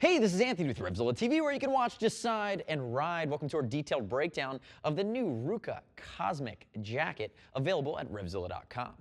Hey, this is Anthony with RevZilla TV, where you can watch, decide, and ride. Welcome to our detailed breakdown of the new Rukka Cosmic Jacket, available at RevZilla.com.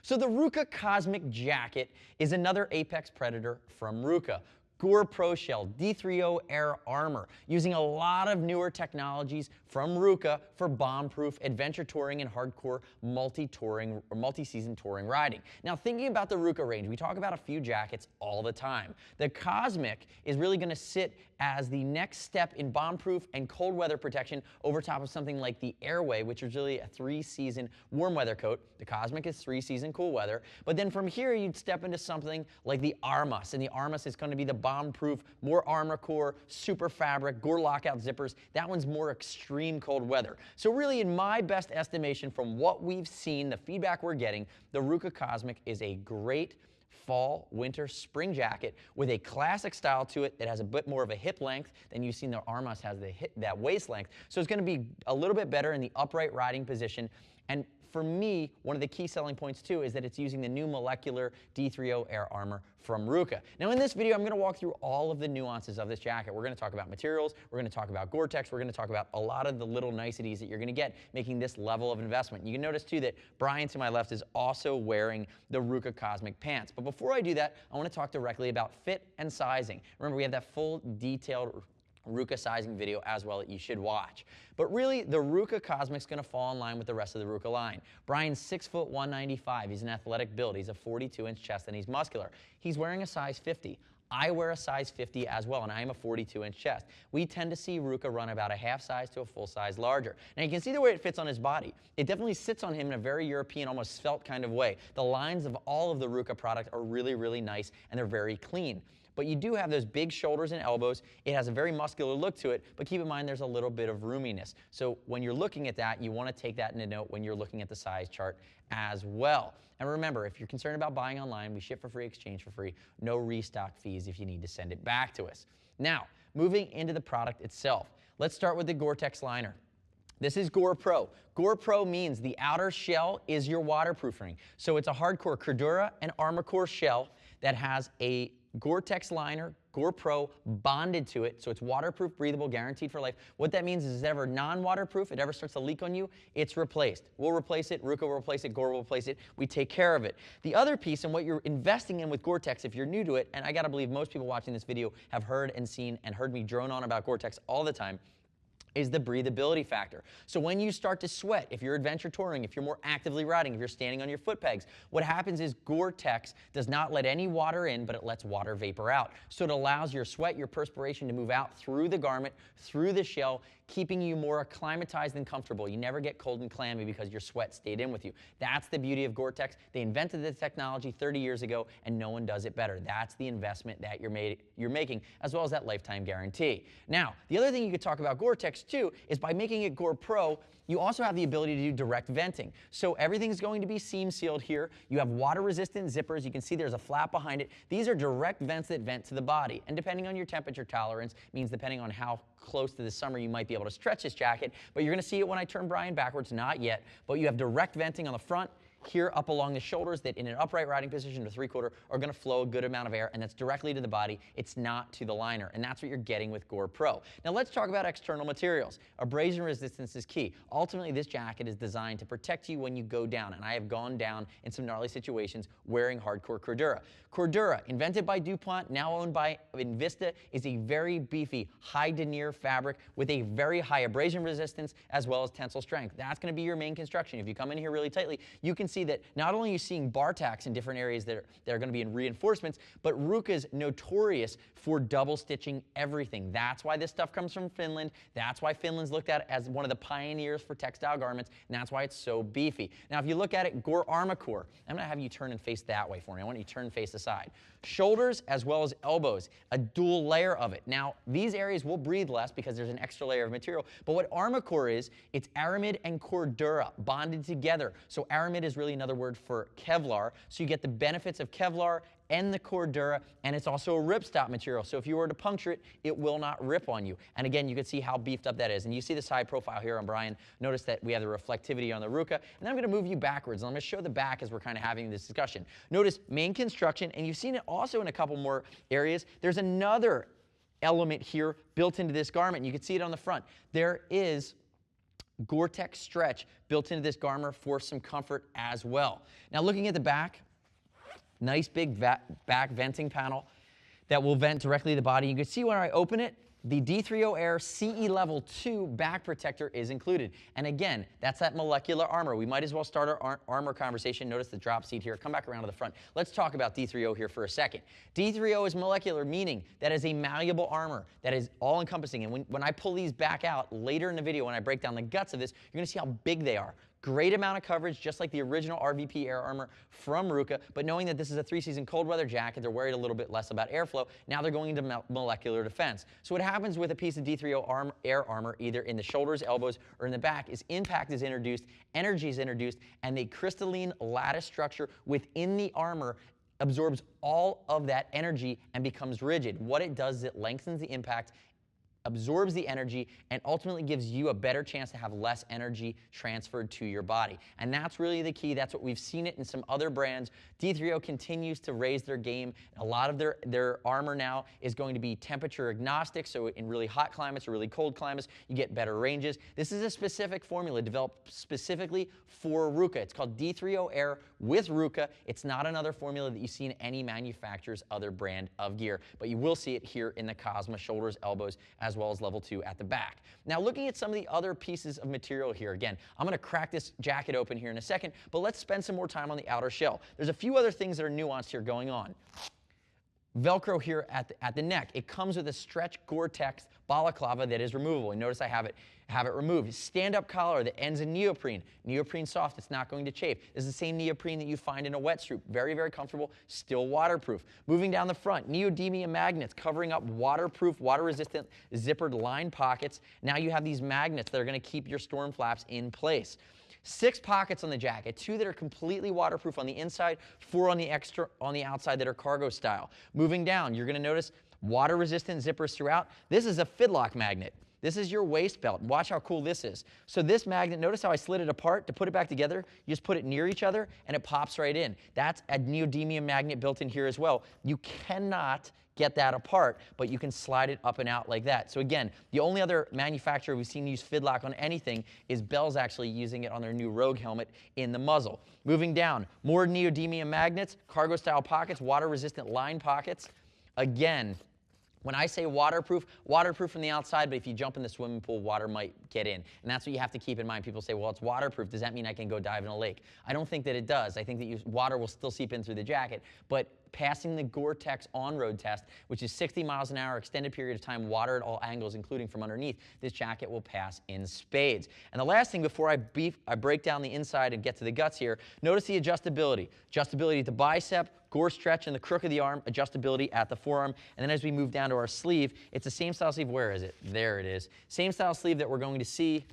So the Rukka Cosmic Jacket is another apex predator from Rukka. Gore-Pro shell, D3O Air armor, using a lot of newer technologies from Rukka for bomb-proof adventure touring and hardcore multi-season touring riding. Now, thinking about the Rukka range, we talk about a few jackets all the time. The Cosmic is really going to sit as the next step in bomb-proof and cold weather protection over top of something like the Airway, which is really a 3-season warm weather coat. The Cosmic is 3-season cool weather. But then from here, you'd step into something like the Armas, and the Armas is going to be the bomb-proof, more Armacor, super fabric, Gore lockout zippers. That one's more extreme cold weather. So really, in my best estimation, from what we've seen, the feedback we're getting, the Rukka Cosmic is a great fall, winter, spring jacket with a classic style to it that has a bit more of a hip length than you've seen the Armas has that waist length. So it's going to be a little bit better in the upright riding position. And for me, one of the key selling points too is that it's using the new molecular D3O Air armor from Rukka. Now in this video, I'm going to walk through all of the nuances of this jacket. We're going to talk about materials, we're going to talk about Gore-Tex, we're going to talk about a lot of the little niceties that you're going to get making this level of investment. You can notice too that Brian to my left is also wearing the Rukka Cosmic Pants. But before I do that, I want to talk directly about fit and sizing. Remember, we have that full detailed Rukka sizing video as well that you should watch. But really, the Rukka Cosmic's going to fall in line with the rest of the Rukka line. Brian's 6'1", 195. He's an athletic build. He's a 42-inch chest and he's muscular. He's wearing a size 50. I wear a size 50 as well, and I am a 42-inch chest. We tend to see Rukka run about a half size to a full size larger. Now you can see the way it fits on his body. It definitely sits on him in a very European, almost svelte kind of way. The lines of all of the Rukka product are really, really nice, and they're very clean. But you do have those big shoulders and elbows. It has a very muscular look to it, but keep in mind there's a little bit of roominess. So when you're looking at that, you want to take that into note when you're looking at the size chart as well. And remember, if you're concerned about buying online, we ship for free, exchange for free, no restock fees if you need to send it back to us. Now, moving into the product itself, let's start with the Gore-Tex liner. This is Gore-Pro. Gore-Pro means the outer shell is your waterproofing. So it's a hardcore Cordura and Armacor shell that has a Gore-Tex liner, Gore-Pro bonded to it, so it's waterproof, breathable, guaranteed for life. What that means is if it's ever non-waterproof, it ever starts to leak on you, it's replaced. We'll replace it, Rukka will replace it, Gore will replace it. We take care of it. The other piece and what you're investing in with Gore-Tex, if you're new to it, and I gotta believe most people watching this video have heard and seen and heard me drone on about Gore-Tex all the time, is the breathability factor. So when you start to sweat, if you're adventure touring, if you're more actively riding, if you're standing on your foot pegs, what happens is Gore-Tex does not let any water in, but it lets water vapor out. So it allows your sweat, your perspiration to move out through the garment, through the shell, keeping you more acclimatized and comfortable. You never get cold and clammy because your sweat stayed in with you. That's the beauty of Gore-Tex. They invented this technology 30 years ago, and no one does it better. That's the investment that you're making, as well as that lifetime guarantee. Now, the other thing you could talk about Gore-Tex too is by making it Gore-Pro, you also have the ability to do direct venting. So everything's going to be seam sealed here. You have water resistant zippers. You can see there's a flap behind it. These are direct vents that vent to the body. And depending on your temperature tolerance, means depending on how close to the summer you might be able to stretch this jacket. But you're going to see it when I turn Brian backwards, not yet. But you have direct venting on the front, here up along the shoulders that in an upright riding position to 3/4 are going to flow a good amount of air, and that's directly to the body. It's not to the liner, and that's what you're getting with Gore-Pro. Now let's talk about external materials. Abrasion resistance is key. Ultimately, this jacket is designed to protect you when you go down, and I have gone down in some gnarly situations wearing hardcore Cordura. Cordura, invented by DuPont, now owned by Invista, is a very beefy, high denier fabric with a very high abrasion resistance as well as tensile strength. That's going to be your main construction. If you come in here really tightly, you can see that not only are you seeing bar tacks in different areas that are going to be in reinforcements, but Rukka's notorious for double stitching everything. That's why this stuff comes from Finland. That's why Finland's looked at as one of the pioneers for textile garments, and that's why it's so beefy. Now, if you look at it, Gore Armacor, I'm going to have you turn and face that way for me. I want you to turn and face aside. Shoulders as well as elbows, a dual layer of it. Now, these areas will breathe less because there's an extra layer of material, but what Armacor is, it's Aramid and Cordura bonded together. So Aramid is really another word for Kevlar. So you get the benefits of Kevlar and the Cordura, and it's also a ripstop material. So if you were to puncture it, it will not rip on you. And again, you can see how beefed up that is. And you see the side profile here on Brian. Notice that we have the reflectivity on the Rukka. And then I'm going to move you backwards, and I'm going to show the back as we're kind of having this discussion. Notice main construction, and you've seen it also in a couple more areas. There's another element here built into this garment. You can see it on the front. There is Gore-Tex stretch built into this garment for some comfort as well. Now looking at the back, nice big back venting panel that will vent directly to the body. You can see when I open it, the D3O Air CE Level 2 back protector is included. And again, that's that molecular armor. We might as well start our armor conversation. Notice the drop seat here. Come back around to the front. Let's talk about D3O here for a second. D3O is molecular, meaning that is a malleable armor that is all-encompassing. And when I pull these back out later in the video, when I break down the guts of this, you're going to see how big they are. Great amount of coverage, just like the original RVP Air Armor from Rukka, but knowing that this is a 3-season cold weather jacket, they're worried a little bit less about airflow. Now they're going into molecular defense. So what happens with a piece of D3O Air Armor, either in the shoulders, elbows, or in the back, is impact is introduced, energy is introduced, and the crystalline lattice structure within the armor absorbs all of that energy and becomes rigid. What it does is it lengthens the impact, absorbs the energy, and ultimately gives you a better chance to have less energy transferred to your body. And that's really the key. That's what we've seen it in some other brands. D3O continues to raise their game. A lot of their armor now is going to be temperature agnostic, so in really hot climates or really cold climates, you get better ranges. This is a specific formula developed specifically for Rukka. It's called D3O Air with Rukka. It's not another formula that you see in any manufacturer's other brand of gear, but you will see it here in the Cosma shoulders, elbows, as well as level 2 at the back. Now looking at some of the other pieces of material here, again, I'm going to crack this jacket open here in a second, but let's spend some more time on the outer shell. There's a few other things that are nuanced here going on. Velcro here at the neck. It comes with a stretch Gore-Tex balaclava that is removable. And notice I have it removed. Stand-up collar that ends in neoprene. Neoprene soft, it's not going to chafe. This is the same neoprene that you find in a wetsuit. Very, very comfortable, still waterproof. Moving down the front, neodymium magnets covering up waterproof, water-resistant zippered line pockets. Now you have these magnets that are going to keep your storm flaps in place. 6 pockets on the jacket, 2 that are completely waterproof on the inside, 4 on the outside that are cargo style. Moving down, you're going to notice water-resistant zippers throughout. This is a Fidlock magnet. This is your waist belt. Watch how cool this is. So this magnet, notice how I slid it apart to put it back together. You just put it near each other and it pops right in. That's a neodymium magnet built in here as well. You cannot get that apart, but you can slide it up and out like that. So again, the only other manufacturer we've seen use Fidlock on anything is Bell's actually using it on their new Rogue helmet in the muzzle. Moving down, more neodymium magnets, cargo style pockets, water resistant line pockets. Again, when I say waterproof, waterproof from the outside, but if you jump in the swimming pool, water might get in. And that's what you have to keep in mind. People say, well, it's waterproof. Does that mean I can go dive in a lake? I don't think that it does. I think that water will still seep in through the jacket. But passing the Gore-Tex on-road test, which is 60 miles an hour, extended period of time, water at all angles, including from underneath, this jacket will pass in spades. And the last thing before I break down the inside and get to the guts here, notice the adjustability. Adjustability at the bicep, Gore stretch in the crook of the arm, adjustability at the forearm. And then as we move down to our sleeve, it's the same style sleeve. Where is it? There it is. Same style sleeve that we're going to see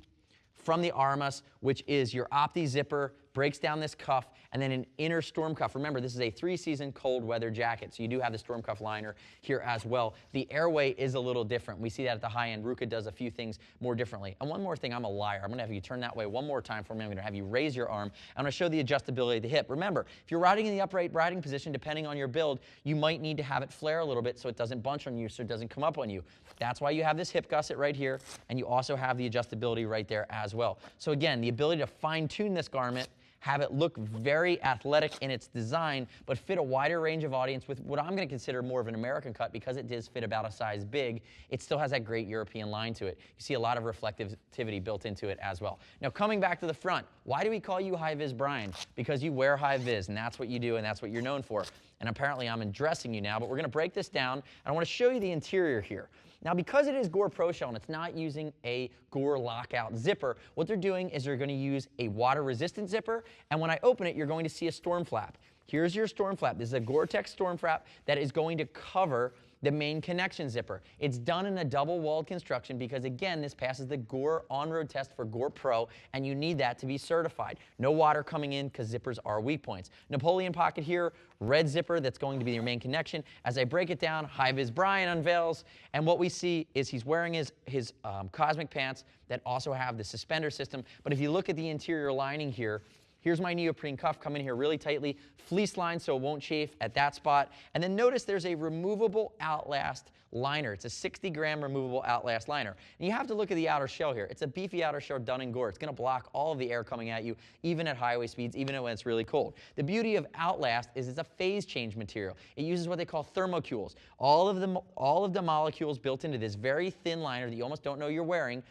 from the Armas, which is your Opti zipper, breaks down this cuff, and then an inner storm cuff. Remember, this is a 3-season cold weather jacket, so you do have the storm cuff liner here as well. The airway is a little different. We see that at the high end. Rukka does a few things more differently. And one more thing, I'm a liar. I'm going to have you turn that way one more time for me. I'm going to have you raise your arm. I'm going to show the adjustability of the hip. Remember, if you're riding in the upright riding position, depending on your build, you might need to have it flare a little bit so it doesn't bunch on you, so it doesn't come up on you. That's why you have this hip gusset right here, and you also have the adjustability right there as well. So again, the ability to fine-tune this garment, have it look very athletic in its design, but fit a wider range of audience with what I'm going to consider more of an American cut because it does fit about a size big. It still has that great European line to it. You see a lot of reflectivity built into it as well. Now coming back to the front, why do we call you High Vis Brian? Because you wear high vis, and that's what you do, and that's what you're known for. And apparently I'm addressing you now, but we're going to break this down, and I want to show you the interior here. Now, because it is Gore Pro Shell and it's not using a Gore lockout zipper, what they're doing is they're going to use a water-resistant zipper, and when I open it, you're going to see a storm flap. Here's your storm flap. This is a Gore-Tex storm flap that is going to cover the main connection zipper. It's done in a double-walled construction because, again, this passes the Gore on-road test for Gore Pro, and you need that to be certified. No water coming in because zippers are weak points. Napoleon pocket here, red zipper that's going to be your main connection. As I break it down, high-vis Brian unveils, and what we see is he's wearing his Cosmic pants that also have the suspender system. But if you look at the interior lining here, here's my neoprene cuff coming here really tightly, fleece line so it won't chafe at that spot. And then notice there's a removable Outlast liner. It's a 60-gram removable Outlast liner. And you have to look at the outer shell here. It's a beefy outer shell done in Gore. It's going to block all of the air coming at you, even at highway speeds, even when it's really cold. The beauty of Outlast is it's a phase change material. It uses what they call thermocules. All of the molecules built into this very thin liner that you almost don't know you're wearing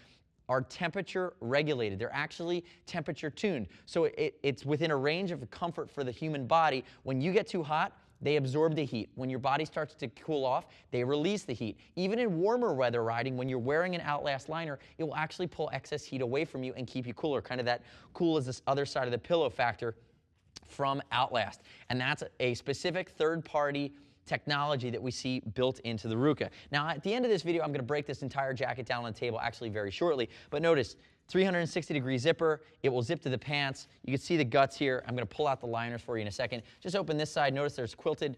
are temperature regulated. They're actually temperature tuned. So it's within a range of comfort for the human body. When you get too hot, they absorb the heat. When your body starts to cool off, they release the heat. Even in warmer weather riding, when you're wearing an Outlast liner, it will actually pull excess heat away from you and keep you cooler. Kind of that cool as this other side of the pillow factor from Outlast. And that's a specific third-party technology that we see built into the Rukka. Now, at the end of this video, I'm going to break this entire jacket down on the table actually very shortly. But notice, 360-degree zipper. It will zip to the pants. You can see the guts here. I'm going to pull out the liners for you in a second. Just open this side. Notice there's quilted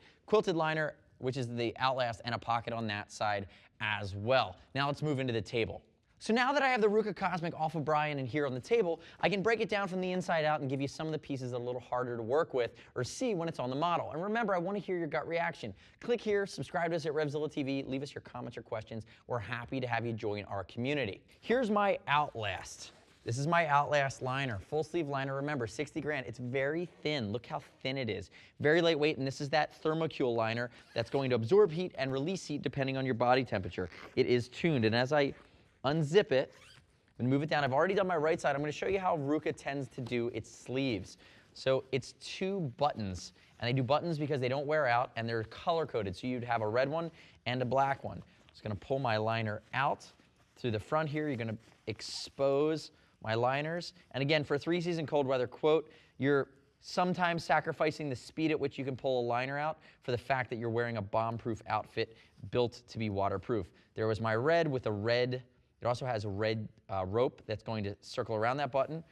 liner, which is the Outlast, and a pocket on that side as well. Now let's move into the table. So now that I have the Rukka Cosmic off of Brian and here on the table, I can break it down from the inside out and give you some of the pieces that are a little harder to work with or see when it's on the model. And remember, I want to hear your gut reaction. Click here, subscribe to us at RevZilla TV, leave us your comments or questions. We're happy to have you join our community. Here's my Outlast. This is my Outlast liner, full sleeve liner. Remember, 60 grand. It's very thin. Look how thin it is. Very lightweight, and this is that thermocule liner that's going to absorb heat and release heat depending on your body temperature. It is tuned, and as I unzip it and move it down. I've already done my right side. I'm going to show you how Rukka tends to do its sleeves. So it's 2 buttons, and they do buttons because they don't wear out, and they're color-coded. So you'd have a red one and a black one. I'm just going to pull my liner out through the front here. You're going to expose my liners. And again, for 3-season cold weather, quote, you're sometimes sacrificing the speed at which you can pull a liner out for the fact that you're wearing a bomb-proof outfit built to be waterproof. There was my red with a red. It also has a red rope that's going to circle around that button.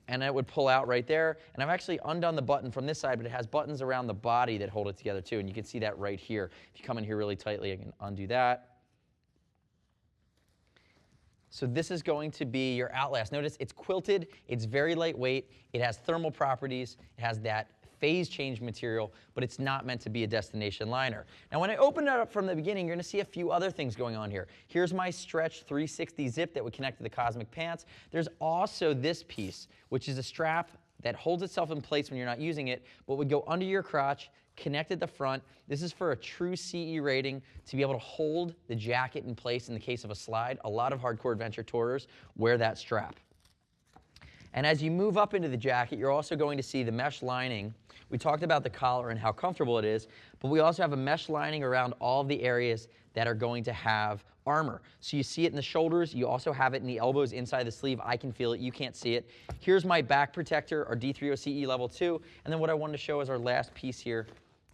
And it would pull out right there. And I've actually undone the button from this side, but it has buttons around the body that hold it together too. And you can see that right here. If you come in here really tightly, I can undo that. So this is going to be your Outlast. Notice it's quilted. It's very lightweight. It has thermal properties. It has that phase change material, but it's not meant to be a destination liner. Now, when I open it up from the beginning, you're going to see a few other things going on here. Here's my stretch 360 zip that would connect to the Cosmic pants. There's also this piece, which is a strap that holds itself in place when you're not using it, but would go under your crotch, connect at the front. This is for a true CE rating to be able to hold the jacket in place in the case of a slide. A lot of hardcore adventure tourers wear that strap. And as you move up into the jacket, you're also going to see the mesh lining. We talked about the collar and how comfortable it is, but we also have a mesh lining around all of the areas that are going to have armor. So you see it in the shoulders. You also have it in the elbows inside the sleeve. I can feel it. You can't see it. Here's my back protector, our D3O CE level 2. And then what I wanted to show is our last piece here.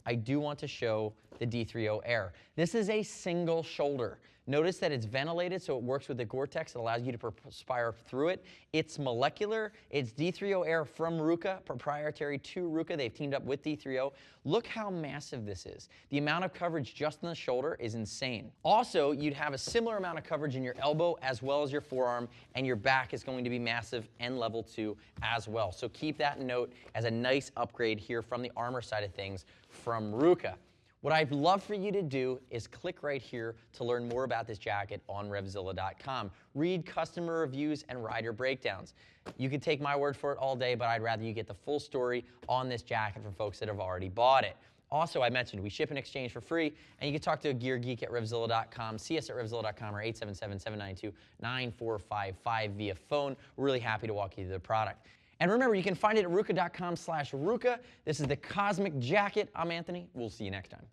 I do want to show the D3O Air. This is a single shoulder. Notice that it's ventilated, so it works with the Gore-Tex. It allows you to perspire through it. It's molecular. It's D3O Air from Rukka, proprietary to Rukka. They've teamed up with D3O. Look how massive this is. The amount of coverage just in the shoulder is insane. Also, you'd have a similar amount of coverage in your elbow as well as your forearm, and your back is going to be massive and level 2 as well. So keep that in note as a nice upgrade here from the armor side of things from Rukka. What I'd love for you to do is click right here to learn more about this jacket on RevZilla.com. Read customer reviews and rider breakdowns. You can take my word for it all day, but I'd rather you get the full story on this jacket from folks that have already bought it. Also, I mentioned we ship and exchange for free, and you can talk to a gear geek at RevZilla.com. See us at RevZilla.com or 877-792-9455 via phone. We're really happy to walk you through the product. And remember, you can find it at Rukka.com/Rukka. This is the Cosmic Jacket. I'm Anthony. We'll see you next time.